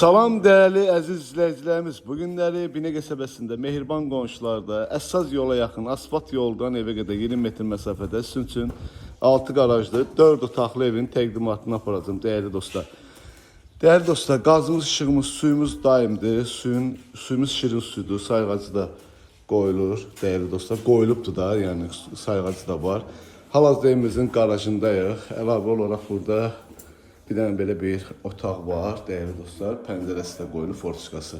Salam değerli əziz izləyicilərimiz. Bu günləri Binə qəsəbəsində Mehriban qonşularda əsas yola yaxın asfalt yoldan evə qədər 20 metr məsafədə sizin üçün 6 qarajlı 4 otaqlı evin təqdimatını aparacağım değerli dostlar. Değerli dostlar, qazımız, işığımız, suyumuz daimdir. Suyumuz şirin sudur. Sayğacı da qoyulur değerli dostlar. Qoyulubdur da, yəni sayğacı da var. Hal-hazırda evimizin qarajındayıq. Əlavə olaraq burada bir dənə belə bir otaq var, değerli dostlar. Pəncərəsi də qoyulur, fortifikası.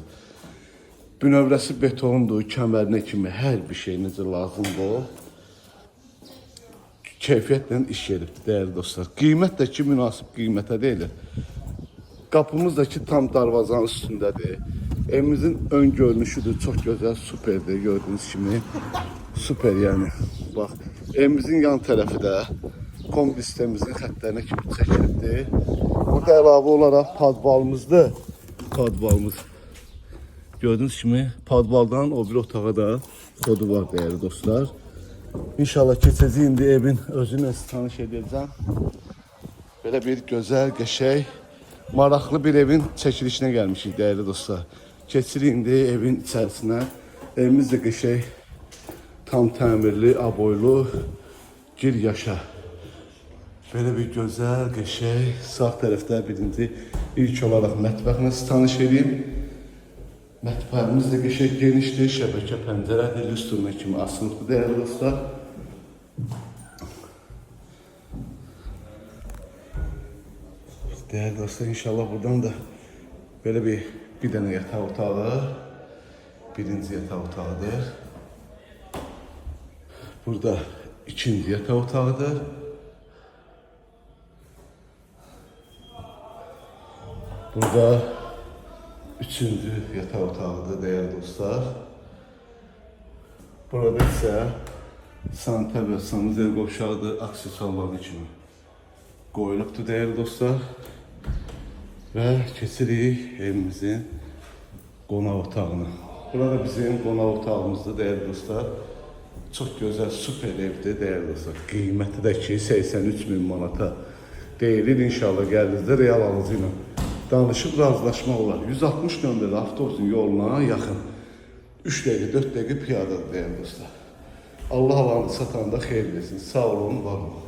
Bünövrəsi betondur, kəmərinə kimi hər bir şey necə lazımdır. Keyfiyyətlə iş yeribdir, değerli dostlar. Qiymət də ki, münasib qiymətə deyilir. Qapımız da ki, tam darvazanın üstündədir. Evimizin ön görünüşüdür, çox gözəl, superdir, gördüğünüz kimi. Super yəni. Bax, evimizin yan tərəfi də kombi sistemimizin xəttlərinə kimi çəkilibdir. Burada əlavə olaraq padvalımızdır. Padvalımız. Gördüğünüz kimi padvaldan o bir otağa da kodu var değerli dostlar. İnşallah keçəcəyik indi evin özünü tanış edəcəm. Belə bir gözəl, qəşəng, maraqlı bir evin çəkilişinə gəlmişik değerli dostlar. Keçirik indi evin içərisinə. Evimiz də qəşəng, tam təmirli, aboylu, gir yaşa. Böyle bir güzel, qəşəng, sağ tərəfdə birinci ilk olaraq mətbəxlə tanış edeyim. Mətbəximiz də qəşəng genişdir, şəbəkə pəncərədir, lüstruna kimi asılıqdır değerli dostlar. Değerli dostlar, inşallah buradan da böyle bir dənə yataq otağı, birinci yataq otağıdır. Burada ikinci yataq otağıdır. Burada üçüncü yataq otağıdır değerli dostlar. Burada ise sanitar ve sanitär qovşağıdır, aksesuarların kimi qoyulubdur değerli dostlar. Ve keçirik evimizin qonaq otağına. Burada bizim qonaq otağımızdır değerli dostlar. Çok güzel, süper evdir değerli dostlar. Qiyməti də ki 83.000 manata deyilir. İnşallah gəldinizdə real alıcı ilə danışıb razılaşma olar. 160 nömrəli avtobusun yoluna yaxın. 3 dəqiqə, 4 dəqiqə piyadadır değerli dostlar. Allah alanı satanda xeyir versin. Sağ olun, var olun.